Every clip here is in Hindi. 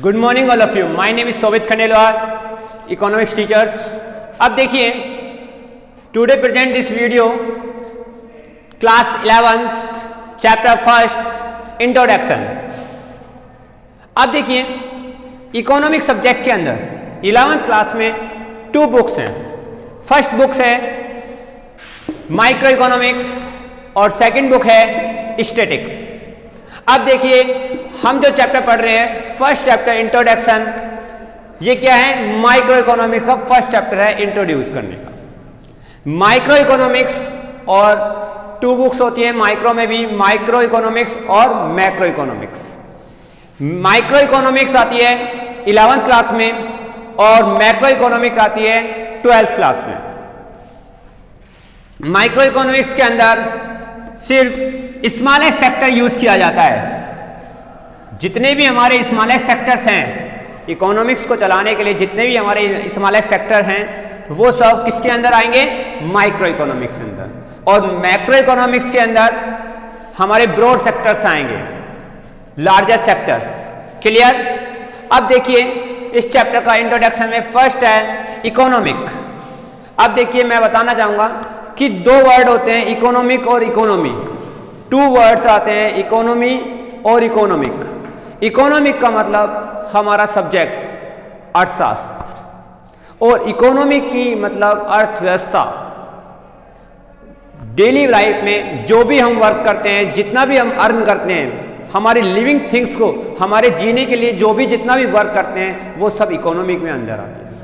Good morning all of you. My name is Sovit Khandelwal, economics teachers. अब देखिए, today present this video class 11th chapter first introduction. अब देखिए, इकोनॉमिक सब्जेक्ट के अंदर 11th क्लास में 2 बुक्स हैं। फर्स्ट बुक्स है माइक्रो इकोनॉमिक्स और सेकंड बुक है स्टैटिक्स। अब देखिए, हम जो चैप्टर पढ़ रहे हैं फर्स्ट चैप्टर इंट्रोडक्शन, ये क्या है? माइक्रो इकोनॉमिक्स का फर्स्ट चैप्टर है इंट्रोड्यूस करने का। माइक्रो इकोनॉमिक्स और 2 बुक्स होती है माइक्रो में भी, माइक्रो इकोनॉमिक्स और मैक्रो इकोनॉमिक्स। माइक्रो इकोनॉमिक्स आती है 11th क्लास में और मैक्रो इकोनॉमिक्स आती है 12th क्लास में। माइक्रो इकोनॉमिक्स के अंदर सिर्फ स्मॉलेस्ट सेक्टर यूज किया जाता है। जितने भी हमारे स्मॉलेस्ट सेक्टर्स हैं इकोनॉमिक्स को चलाने के लिए, जितने भी हमारे स्मॉलेस्ट सेक्टर हैं वो सब किसके अंदर आएंगे? माइक्रो इकोनॉमिक्स के अंदर। और मैक्रो इकोनॉमिक्स के अंदर हमारे ब्रॉड सेक्टर्स आएंगे, लार्जेस्ट सेक्टर्स। क्लियर? अब देखिए, इस चैप्टर का इंट्रोडक्शन में फर्स्ट है इकोनॉमिक। अब देखिए, मैं बताना चाहूंगा कि 2 वर्ड होते हैं, इकोनॉमिक और इकोनॉमी। 2 वर्ड्स आते हैं, इकोनॉमी और इकोनॉमिक। इकोनॉमिक का मतलब हमारा सब्जेक्ट अर्थशास्त्र और इकोनॉमिक की मतलब अर्थव्यवस्था। डेली लाइफ में जो भी हम वर्क करते हैं, जितना भी हम अर्न करते हैं, हमारी लिविंग थिंग्स को, हमारे जीने के लिए जो भी जितना भी वर्क करते हैं वो सब इकोनॉमिक में अंदर आते हैं।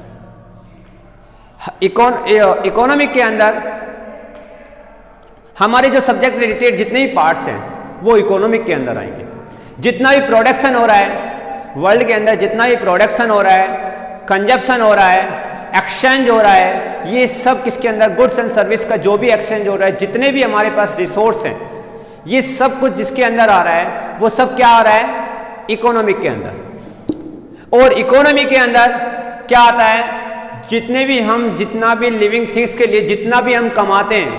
इकोनॉमिक के अंदर हमारे जो सब्जेक्ट रिलेटेड जितने भी पार्ट्स हैं वो इकोनॉमिक के अंदर आएंगे। जितना भी प्रोडक्शन हो रहा है वर्ल्ड के अंदर, जितना भी प्रोडक्शन हो रहा है, कंजप्शन हो रहा है, एक्सचेंज हो रहा है, ये सब किसके अंदर? गुड्स एंड सर्विस का जो भी एक्सचेंज हो रहा है, जितने भी हमारे पास रिसोर्स हैं, ये सब कुछ जिसके अंदर आ रहा है वो सब क्या आ रहा है? इकोनॉमिक के अंदर। और इकोनॉमी के अंदर क्या आता है? जितना भी लिविंग थिंग्स के लिए जितना भी हम कमाते हैं,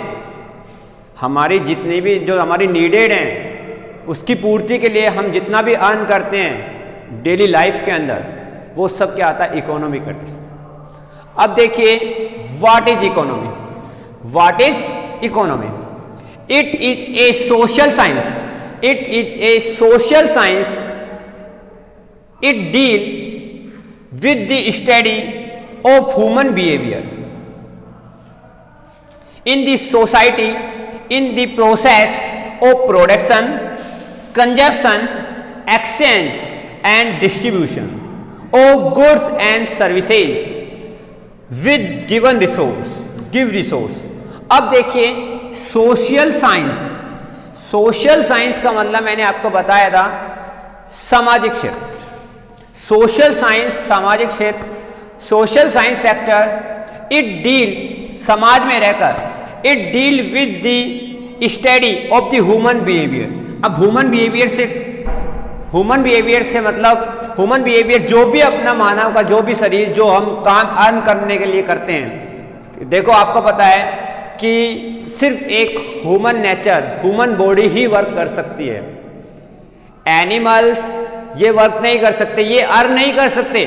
हमारी जितनी भी जो हमारी नीडेड हैं उसकी पूर्ति के लिए हम जितना भी अर्न करते हैं डेली लाइफ के अंदर, वो सब क्या आता है? इकोनॉमी करने से। अब देखिए, what is economy? What is economy? It is a social science. It is a social science. It deal with the study of human behaviour in the society in the process of production, consumption, exchange and distribution of goods and services with given resource, give resource। अब देखिए, सोशल साइंस। सोशल साइंस का मतलब मैंने आपको बताया था सामाजिक क्षेत्र। सोशल साइंस सामाजिक क्षेत्र, social science sector. It deal, समाज में रहकर, it deal with the study of the human behaviour. अब ह्यूमन बिहेवियर से मतलब ह्यूमन बिहेवियर जो भी अपना मानव का जो भी शरीर, जो हम काम अर्न करने के लिए करते हैं। देखो, आपको पता है कि सिर्फ एक ह्यूमन नेचर, ह्यूमन बॉडी ही वर्क कर सकती है। एनिमल्स ये वर्क नहीं कर सकते, ये अर्न नहीं कर सकते।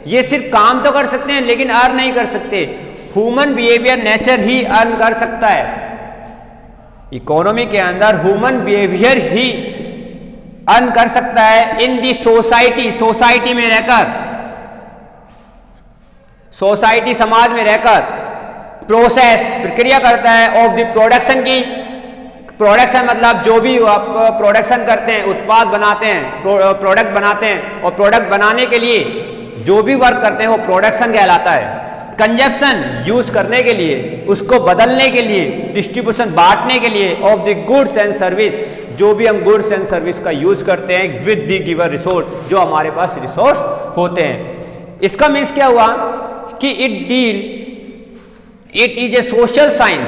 ये सिर्फ काम तो कर सकते हैं लेकिन अर्न नहीं कर सकते। ह्यूमन बिहेवियर नेचर ही अर्न कर सकता है। इकोनॉमी के अंदर ह्यूमन बिहेवियर ही अर्न कर सकता है। इन दी सोसाइटी, सोसाइटी में रहकर, सोसाइटी समाज में रहकर प्रोसेस, प्रक्रिया करता है ऑफ द प्रोडक्शन की। प्रोडक्शन मतलब जो भी आप प्रोडक्शन करते हैं, उत्पाद बनाते हैं, प्रोडक्ट बनाते हैं, और प्रोडक्ट बनाने के लिए जो भी वर्क करते हैं वो प्रोडक्शन कहलाता है। कंजप्शन, यूज करने के लिए, उसको बदलने के लिए, डिस्ट्रीब्यूशन, बांटने के लिए of the goods and service, जो भी हम गुड्स एंड सर्विस का यूज करते हैं विद द गिवन रिसोर्स, जो हमारे पास रिसोर्स होते हैं। इसका मीन्स क्या हुआ कि it is a social science,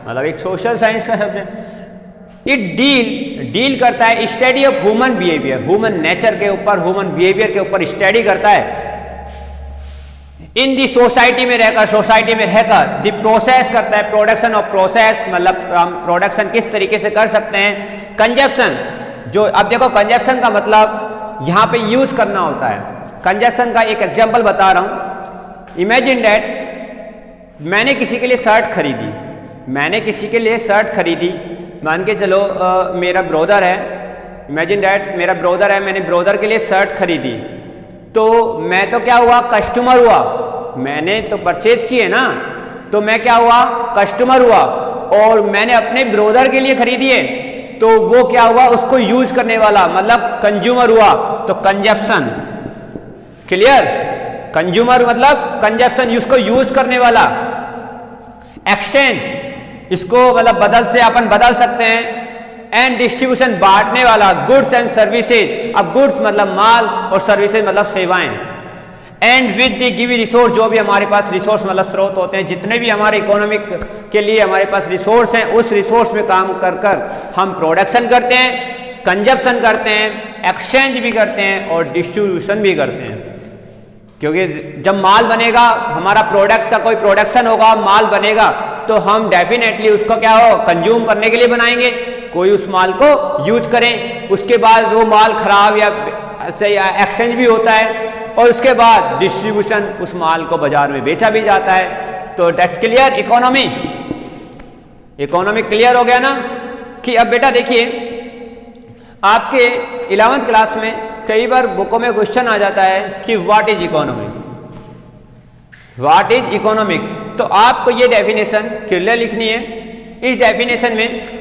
मतलब एक सोशल साइंस का सब्जेक्ट। इट डील करता है study of human behaviour, human nature के ऊपर, ह्यूमन बिहेवियर के ऊपर स्टडी करता है। इन दी सोसाइटी में रहकर, सोसाइटी में रहकर दी प्रोसेस करता है, प्रोडक्शन ऑफ प्रोसेस, मतलब हम प्रोडक्शन किस तरीके से कर सकते हैं। कंजप्शन, जो अब देखो कंजप्शन का मतलब यहाँ पे यूज करना होता है। कंजप्शन का एक एग्जाम्पल बता रहा हूँ। इमेजिन डैट मैंने किसी के लिए शर्ट खरीदी, मान के चलो मेरा ब्रदर है, इमेजिन डैट मेरा ब्रदर है, मैंने ब्रदर के लिए शर्ट खरीदी, तो मैं तो क्या हुआ, कस्टमर हुआ, मैंने तो परचेज किए ना, तो मैं क्या हुआ, कस्टमर हुआ, और मैंने अपने ब्रदर के लिए खरीदी है, तो वो क्या हुआ, उसको यूज करने वाला, मतलब कंज्यूमर हुआ, तो कंजप्शन। क्लियर? कंज्यूमर मतलब कंजप्शन, उसको यूज करने वाला। एक्सचेंज, इसको मतलब बदल से अपन बदल सकते हैं। एंड डिस्ट्रीब्यूशन, बांटने वाला। गुड्स एंड सर्विसेज, अब गुड्स मतलब माल और सर्विसेज मतलब सेवाएं। And with the given resource, जो भी हमारे पास रिसोर्स मतलब स्रोत होते हैं, जितने भी हमारे इकोनॉमिक के लिए हमारे पास रिसोर्स हैं, उस रिसोर्स में काम कर कर हम प्रोडक्शन करते हैं, कंजप्शन करते हैं, एक्सचेंज भी करते हैं और डिस्ट्रीब्यूशन भी करते हैं। क्योंकि जब माल बनेगा, हमारा प्रोडक्ट का कोई प्रोडक्शन होगा, माल बनेगा, तो हम डेफिनेटली उसको क्या हो, कंज्यूम करने के लिए बनाएंगे, कोई उस माल को यूज करें, उसके बाद वो माल खराब या एक्सचेंज भी होता है, और उसके बाद डिस्ट्रीब्यूशन, उस माल को बाजार में बेचा भी जाता है। तो दैट्स क्लियर। इकोनॉमी क्लियर हो गया ना। कि अब बेटा देखिए, आपके 11th क्लास में कई बार बुकों में क्वेश्चन आ जाता है कि व्हाट इज इकोनॉमिक, तो आपको ये डेफिनेशन क्लियर लिखनी है। इस डेफिनेशन में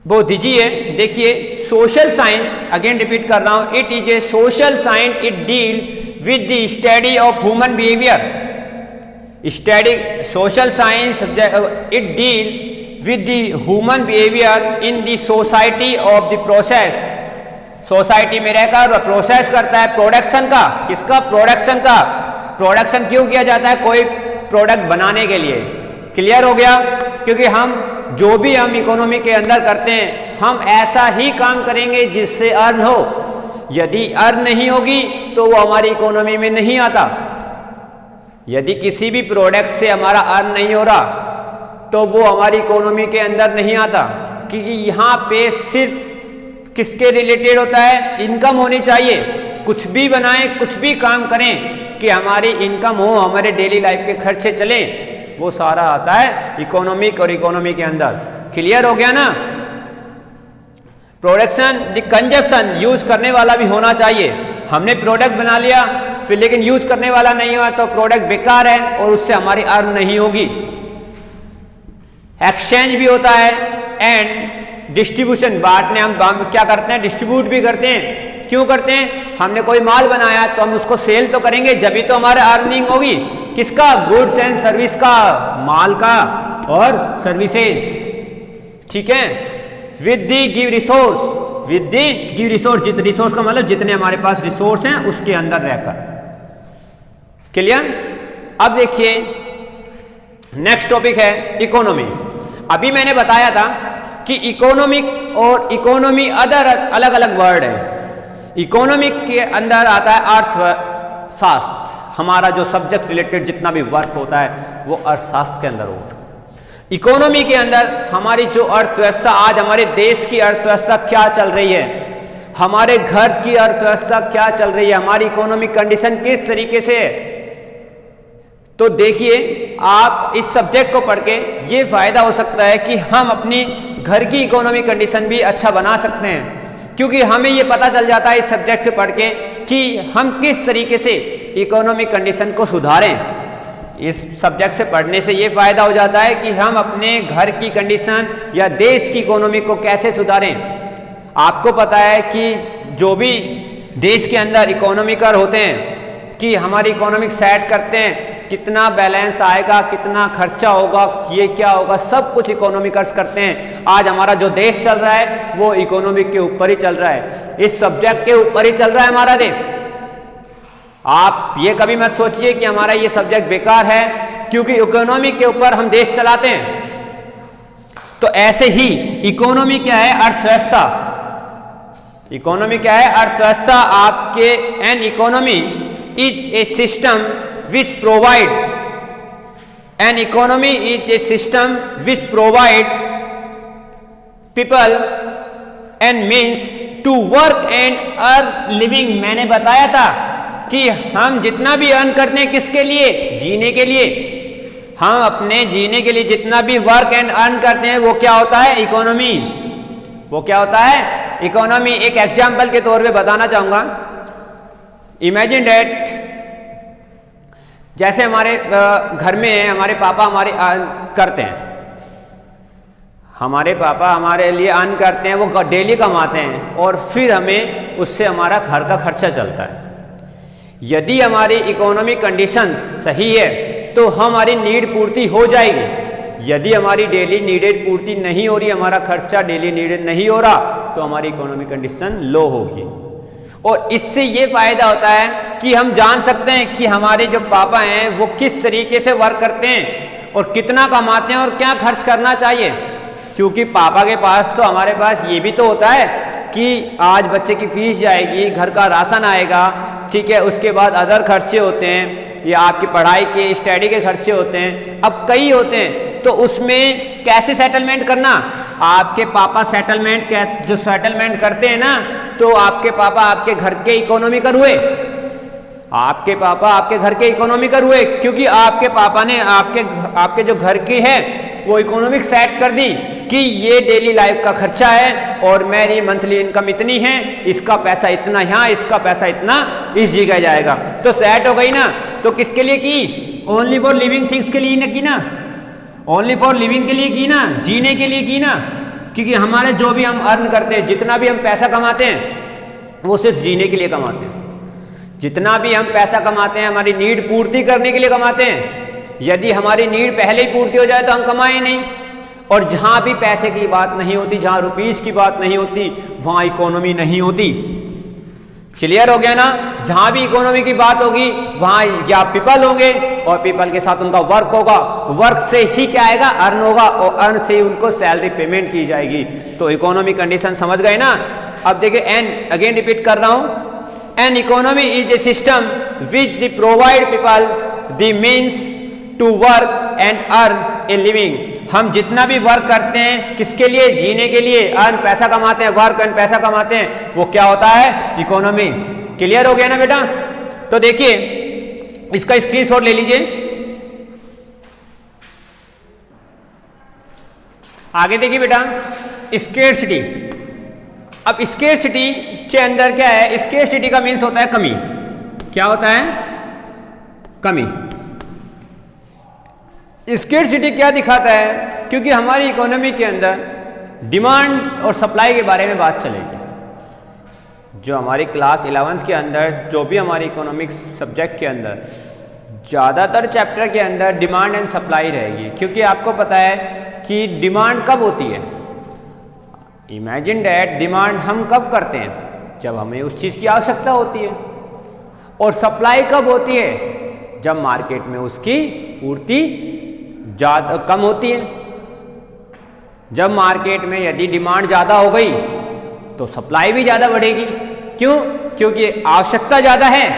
वो दीजिए, देखिए, सोशल साइंस, अगेन रिपीट कर रहा हूं, it is a social science, it deal with the study of human behaviour. Social science, it deal with the human behavior in the society of the process। Society में रहकर प्रोसेस करता है प्रोडक्शन का। किसका? प्रोडक्शन का। प्रोडक्शन क्यों किया जाता है? कोई प्रोडक्ट बनाने के लिए। क्लियर हो गया? क्योंकि हम जो भी हम इकोनॉमी के अंदर करते हैं, हम ऐसा ही काम करेंगे जिससे अर्न हो। यदि अर्न नहीं होगी तो वो हमारी इकोनॉमी में नहीं आता। यदि किसी भी प्रोडक्ट से हमारा अर्न नहीं हो रहा तो वो हमारी इकोनॉमी के अंदर नहीं आता, क्योंकि यहाँ पे सिर्फ किसके रिलेटेड होता है? इनकम होनी चाहिए। कुछ भी बनाएं, कुछ भी काम करें कि हमारी इनकम हो, हमारे डेली लाइफ के खर्चे चलें, वो सारा आता है इकोनॉमिक और इकोनॉमी के अंदर। क्लियर हो गया ना? प्रोडक्शन, द कंजप्शन, यूज करने वाला भी होना चाहिए। हमने प्रोडक्ट बना लिया फिर लेकिन यूज करने वाला नहीं हुआ तो प्रोडक्ट बेकार है और उससे हमारी अर्न नहीं होगी। एक्सचेंज भी होता है एंड डिस्ट्रीब्यूशन, बांटने, हम क्या करते हैं? डिस्ट्रीब्यूट भी करते हैं। क्यों करते हैं? हमने कोई माल बनाया तो हम उसको सेल तो करेंगे, जब भी तो हमारे अर्निंग होगी। किसका? गुड्स एंड सर्विस का, माल का और सर्विसेज। ठीक है? With the give resource, resource का मतलब जितने हमारे पास रिसोर्स हैं उसके अंदर रहकर। क्लियर? अब देखिए, नेक्स्ट टॉपिक है इकोनॉमी। अभी मैंने बताया था कि इकोनॉमिक और इकोनॉमी अलग अलग वर्ड है। इकोनॉमिक के अंदर आता है अर्थशास्त्र, हमारा जो सब्जेक्ट रिलेटेड जितना भी वर्क होता है वो अर्थशास्त्र के अंदर होगा। इकोनॉमी के अंदर हमारी जो अर्थव्यवस्था, आज हमारे देश की अर्थव्यवस्था क्या चल रही है, हमारे घर की अर्थव्यवस्था क्या चल रही है, हमारी इकोनॉमिक कंडीशन किस तरीके से है। तो देखिए, आप इस सब्जेक्ट को पढ़ के ये फायदा हो सकता है कि हम अपनी घर की इकोनॉमिक कंडीशन भी अच्छा बना सकते हैं, क्योंकि हमें ये पता चल जाता है इस सब्जेक्ट से पढ़ के कि हम किस तरीके से इकोनॉमिक कंडीशन को सुधारें। इस सब्जेक्ट से पढ़ने से ये फायदा हो जाता है कि हम अपने घर की कंडीशन या देश की इकोनॉमी को कैसे सुधारें। आपको पता है कि जो भी देश के अंदर इकोनॉमिकर होते हैं कि हमारी इकोनॉमिक सेट करते हैं, कितना बैलेंस आएगा, कितना खर्चा होगा, ये क्या होगा, सब कुछ इकोनॉमिकर्स करते हैं। आज हमारा जो देश चल रहा है वो इकोनॉमिक के ऊपर ही चल रहा है, इस सब्जेक्ट के ऊपर ही चल रहा है हमारा देश। आप ये कभी मत सोचिए कि हमारा ये सब्जेक्ट बेकार है, क्योंकि इकोनॉमी के ऊपर हम देश चलाते हैं। तो ऐसे ही इकोनॉमी क्या है? अर्थव्यवस्था। इकोनॉमी क्या है? अर्थव्यवस्था। आपके an economy is a system which provide, an economy is a system which provide people and means to work and earn living. मैंने बताया था कि हम जितना भी अर्न करते हैं किसके लिए? जीने के लिए। हम अपने जीने के लिए जितना भी वर्क एंड अर्न करते हैं वो क्या होता है? इकोनॉमी। वो क्या होता है? इकोनॉमी। एक एग्जाम्पल के तौर पे बताना चाहूंगा। इमेजिन डैट, जैसे हमारे घर में है, हमारे पापा हमारे करते हैं, हमारे पापा हमारे लिए अर्न करते हैं, वो डेली कमाते हैं और फिर हमें उससे हमारा घर का खर्चा चलता है। यदि हमारी इकोनॉमिक कंडीशंस सही है तो हमारी नीड पूर्ति हो जाएगी। यदि हमारी डेली नीडेड पूर्ति नहीं हो रही, हमारा खर्चा डेली नीडेड नहीं हो रहा, तो हमारी इकोनॉमिक कंडीशन लो होगी। और इससे ये फायदा होता है कि हम जान सकते हैं कि हमारे जो पापा हैं वो किस तरीके से वर्क करते हैं और कितना कमाते हैं और क्या खर्च करना चाहिए। क्योंकि पापा के पास तो हमारे पास ये भी तो होता है कि आज बच्चे की फीस जाएगी, घर का राशन आएगा, ठीक है, उसके बाद अदर खर्चे होते हैं या आपकी पढ़ाई के स्टडी के खर्चे होते हैं, अब कई होते हैं। तो उसमें कैसे सेटलमेंट करना? आपके पापा जो सेटलमेंट करते हैं ना, तो आपके पापा आपके घर के इकोनॉमिकल हुए, आपके पापा आपके घर के इकोनॉमिकल हुए, क्योंकि आपके पापा ने आपके जो घर की है वो इकोनॉमिक सेट कर दी कि ये डेली लाइफ का खर्चा है और मेरी मंथली इनकम इतनी है, इसका पैसा इतना यहाँ, इसका पैसा इतना इस जगह जाएगा, तो सेट हो गई ना। तो किसके लिए की? ओनली फॉर लिविंग थिंग्स के लिए की ना, ओनली फॉर लिविंग के लिए की ना, जीने के लिए की ना। क्योंकि हमारे जो भी हम अर्न करते हैं, जितना भी हम पैसा कमाते हैं वो सिर्फ जीने के लिए कमाते हैं। जितना भी हम पैसा कमाते हैं हमारी नीड पूर्ति करने के लिए कमाते हैं। यदि हमारी नीड पहले ही पूर्ति हो जाए तो हम कमाए नहीं। और जहां भी पैसे की बात नहीं होती, जहां रुपीस की बात नहीं होती, वहां इकोनॉमी नहीं होती। क्लियर हो गया ना? जहां भी इकोनॉमी की बात होगी वहां या पीपल होंगे और पीपल के साथ उनका वर्क होगा, वर्क से ही क्या आएगा? अर्न होगा और अर्न से ही उनको सैलरी पेमेंट की जाएगी। तो इकोनॉमी कंडीशन समझ गए ना? अब देखिए, एन अगेन रिपीट कर रहा हूं, an economy is a system which the provide people the means to work and earn a living. हम जितना भी वर्क करते हैं किसके लिए? जीने के लिए। अर्न पैसा कमाते हैं, वर्क एंड पैसा कमाते हैं, वो क्या होता है? इकोनॉमी। क्लियर हो गया ना बेटा? तो देखिए, इसका स्क्रीनशॉट ले लीजिए। आगे देखिए बेटा, स्केर्सिटी। अब स्केर्सिटी के अंदर क्या है? स्केर्सिटी का मीन्स होता है कमी। क्या होता है? कमी। स्केर्सिटी क्या दिखाता है? क्योंकि हमारी इकोनॉमी के अंदर डिमांड और सप्लाई के बारे में बात चलेगी। जो हमारी क्लास 11th के अंदर, जो भी हमारी इकोनॉमिक्स सब्जेक्ट के अंदर, ज़्यादातर चैप्टर के अंदर डिमांड एंड सप्लाई रहेगी। क्योंकि आपको पता है कि डिमांड कब होती है? इमेजिन डैट, डिमांड हम कब करते हैं? जब हमें उस चीज़ की आवश्यकता होती है। और सप्लाई कब होती है? जब मार्केट में उसकी पूर्ति ज़्यादा कम होती है। जब मार्केट में यदि डिमांड ज़्यादा हो गई तो सप्लाई भी ज़्यादा बढ़ेगी। क्यों? क्योंकि आवश्यकता ज़्यादा है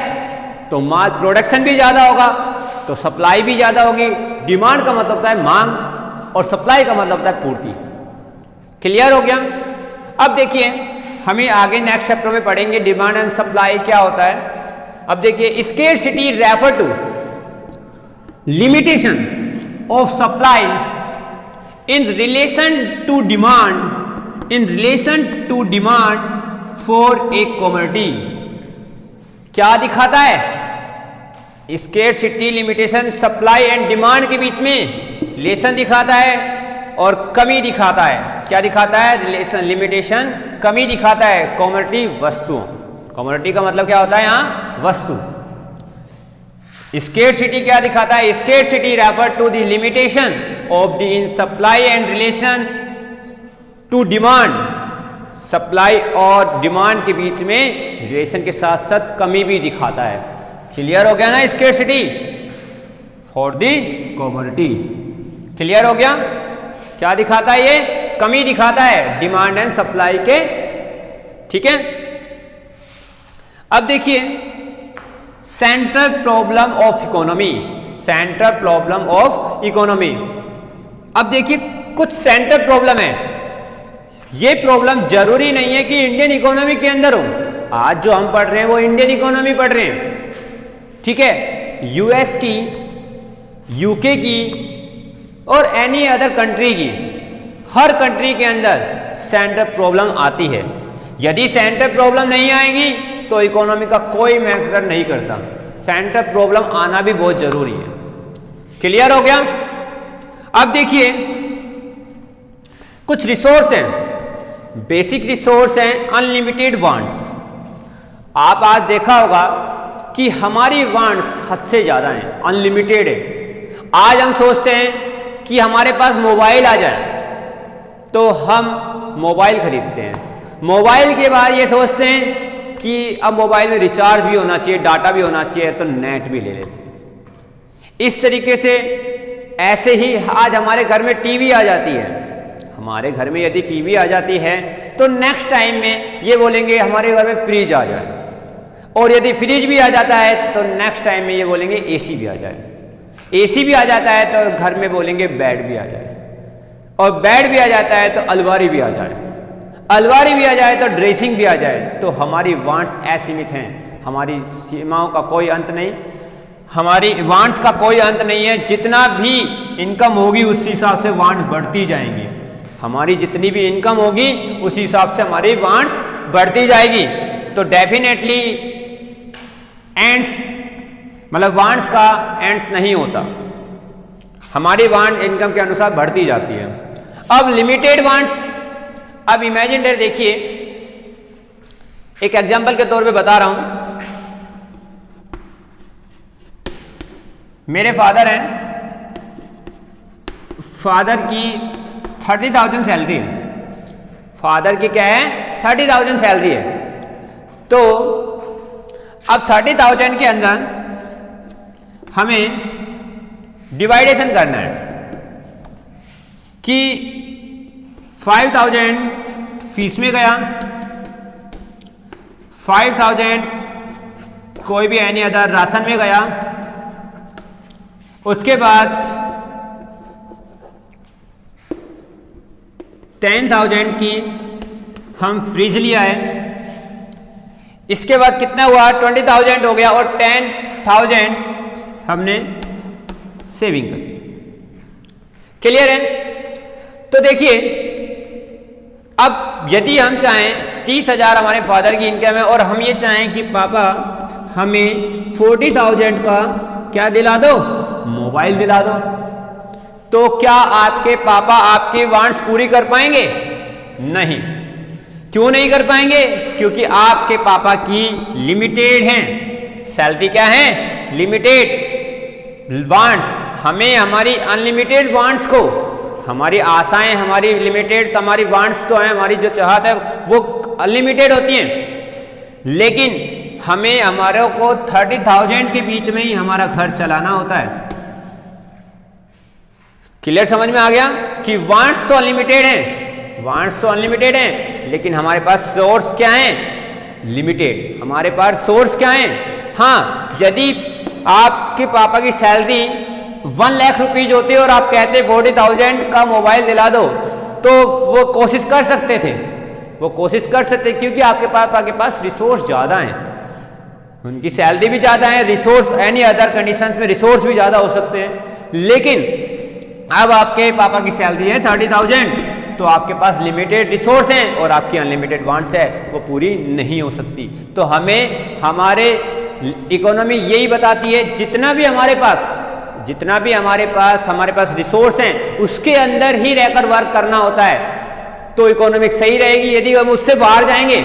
तो माल प्रोडक्शन भी ज़्यादा होगा, तो सप्लाई भी ज़्यादा होगी। डिमांड का मतलब होता है मांग और सप्लाई का मतलब होता है पूर्ति। क्लियर हो गया? अब देखिए, हमें आगे नेक्स्ट चैप्टर में पढ़ेंगे डिमांड एंड सप्लाई क्या होता है। अब देखिए, scarcity refer to limitation of supply in relation to demand for a commodity। क्या दिखाता है? Scarcity limitation supply and demand के बीच में रिलेशन दिखाता है और कमी दिखाता है। क्या दिखाता है? रिलेशन, लिमिटेशन, कमी दिखाता है कमोडिटी वस्तुओं। कमोडिटी का मतलब क्या होता है? यहाँ वस्तु। स्केर्सिटी क्या दिखाता है? Scarcity refer to the limitation of the in supply and relation to demand. Supply और डिमांड के बीच में रिलेशन के साथ साथ कमी भी दिखाता है। क्लियर हो गया ना? Scarcity for the commodity. Clear हो गया? क्या दिखाता है? ये कमी दिखाता है डिमांड एंड सप्लाई के। ठीक है? अब देखिए, central problem of economy. Central problem of economy. अब देखिए, कुछ सेंट्रल प्रॉब्लम है। ये प्रॉब्लम जरूरी नहीं है कि इंडियन इकोनॉमी के अंदर हो। आज जो हम पढ़ रहे हैं वो इंडियन इकोनॉमी पढ़ रहे हैं, ठीक है। यूएस की, यूके की और एनी अदर कंट्री की, हर कंट्री के अंदर सेंट्रल प्रॉब्लम आती है। यदि सेंट्रल प्रॉब्लम नहीं आएगी तो इकोनॉमी का कोई मैटर नहीं करता। सेंट्रल प्रॉब्लम आना भी बहुत जरूरी है। क्लियर हो गया? अब देखिए कुछ रिसोर्स हैं, बेसिक रिसोर्स हैं, अनलिमिटेड वांट्स। आप आज देखा होगा कि हमारी वांट्स हद से ज्यादा हैं, अनलिमिटेड है। आज हम सोचते हैं कि हमारे पास मोबाइल आ जाए तो हम मोबाइल खरीदते हैं। मोबाइल के बाद ये सोचते हैं कि अब मोबाइल में रिचार्ज भी होना चाहिए, डाटा भी होना चाहिए, तो नेट भी ले लेते हैं। इस तरीके से ऐसे ही आज हमारे घर में टीवी आ जाती है। हमारे घर में यदि टीवी आ जाती है तो नेक्स्ट टाइम में ये बोलेंगे हमारे घर में फ्रिज आ जाए, और यदि फ्रिज भी आ जाता है तो नेक्स्ट टाइम में ये बोलेंगे एसी भी आ जाए। एसी भी आ जाता है तो घर में बोलेंगे बेड भी आ जाए, और बेड भी आ जाता है तो अलमारी भी आ जाए, अलमारी भी आ जाए तो ड्रेसिंग भी आ जाए। तो हमारी वांट्स असीमित हैं, हमारी सीमाओं का कोई अंत नहीं, हमारी वांट्स का कोई अंत नहीं है। जितना भी इनकम होगी उस हिसाब से वांट्स बढ़ती जाएंगी। हमारी जितनी भी इनकम होगी उस हिसाब से हमारी वांट्स बढ़ती जाएगी। तो डेफिनेटली एंड्स, मतलब वांट्स का एंड्स नहीं होता, हमारी वांट इनकम के अनुसार बढ़ती जाती है। अब लिमिटेड वांट्स, अब इमेजिनरी देखिए, एक एग्जांपल के तौर पे बता रहा हूं। मेरे फादर हैं, फादर की 30,000 सैलरी है। फादर की क्या है? 30,000 सैलरी है। तो अब 30,000 के अंदर हमें डिवाइडेशन करना है कि 5,000 फीस में गया, 5,000 कोई भी एनी अदर राशन में गया, उसके बाद 10,000 की हम फ्रिज लिया है, इसके बाद कितना हुआ? 20,000 हो गया, और 10,000 हमने सेविंग कर दी। क्लियर है? तो देखिए, अब यदि हम चाहें 30,000 हमारे फादर की इनकम है और हम ये चाहें कि पापा हमें 40,000 का क्या दिला दो? मोबाइल दिला दो, तो क्या आपके पापा आपकी वांट्स पूरी कर पाएंगे? नहीं। क्यों नहीं कर पाएंगे? क्योंकि आपके पापा की लिमिटेड हैं, सैलरी क्या है? लिमिटेड। वांट्स, हमें हमारी अनलिमिटेड वांट्स को, हमारी आशाएं हमारी लिमिटेड, तो हमारी वांट्स तो है, हमारी जो चाहत है वो अनलिमिटेड होती हैं, लेकिन हमें हमारे को 30,000 के बीच में ही हमारा घर चलाना होता है। क्लियर? समझ में आ गया कि वांट्स तो अनलिमिटेड हैं, वांट्स तो अनलिमिटेड हैं, लेकिन हमारे पास सोर्स क्या है? लिमिटेड। हमारे पास सोर्स क्या है? हाँ, यदि आपके पापा की सैलरी 1 लाख रुपीज होती और आप कहते 40,000 का मोबाइल दिला दो, तो वो कोशिश कर सकते थे, वो कोशिश कर सकते, क्योंकि आपके पापा के पास रिसोर्स ज़्यादा हैं, उनकी सैलरी भी ज़्यादा है, रिसोर्स एनी अदर कंडीशंस में रिसोर्स भी ज़्यादा हो सकते हैं। लेकिन अब आपके पापा की सैलरी है 30,000, तो आपके पास लिमिटेड रिसोर्स हैं और आपकी अनलिमिटेड वांट्स है, वो पूरी नहीं हो सकती। तो हमें हमारे इकोनॉमी यही बताती है, जितना भी हमारे पास रिसोर्स हैं उसके अंदर ही रहकर वर्क करना होता है, तो इकोनॉमिक सही रहेगी। यदि हम उससे बाहर जाएंगे,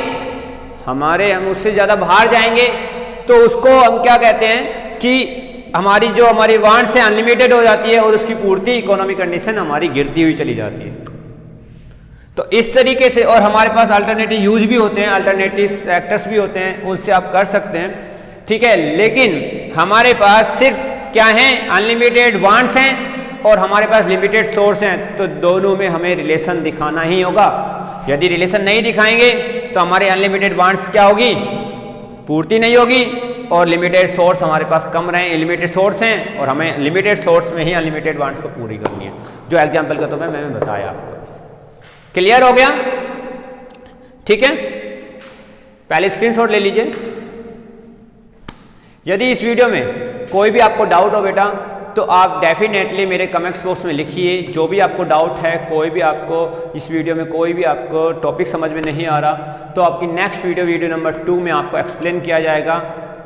हम उससे ज़्यादा बाहर जाएंगे, तो उसको हम क्या कहते हैं कि हमारी वांट्स है अनलिमिटेड हो जाती है और उसकी पूर्ति, इकोनॉमिक कंडीशन हमारी गिरती हुई चली जाती है। तो इस तरीके से, और हमारे पास अल्टरनेटिव यूज भी होते हैं, अल्टरनेटिव सेक्टर्स भी होते हैं, उनसे आप कर सकते हैं, ठीक है। लेकिन हमारे पास सिर्फ क्या है? अनलिमिटेड वांट्स हैं और हमारे पास लिमिटेड सोर्स हैं, तो दोनों में हमें रिलेशन दिखाना ही होगा। यदि रिलेशन नहीं दिखाएंगे तो हमारे अनलिमिटेड वांट्स क्या होगी? पूर्ति नहीं होगी, और लिमिटेड सोर्स हमारे पास कम रहे, लिमिटेड सोर्स हैं और हमें लिमिटेड सोर्स में ही अनलिमिटेड वांट्स को पूरी करनी है, जो एग्जाम्पल का तो मैंने बताया आपको। क्लियर हो गया? ठीक है, पहले स्क्रीनशॉट ले लीजिए। यदि इस वीडियो में कोई भी आपको डाउट हो बेटा तो आप डेफिनेटली मेरे कमेंट्स बॉक्स में लिखिए, जो भी आपको डाउट है, कोई भी आपको इस वीडियो में कोई भी आपको टॉपिक समझ में नहीं आ रहा तो आपकी नेक्स्ट वीडियो नंबर 2 में आपको एक्सप्लेन किया जाएगा।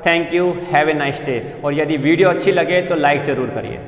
Thank you, have a nice day. और यदि वीडियो अच्छी लगे तो लाइक ज़रूर करिए।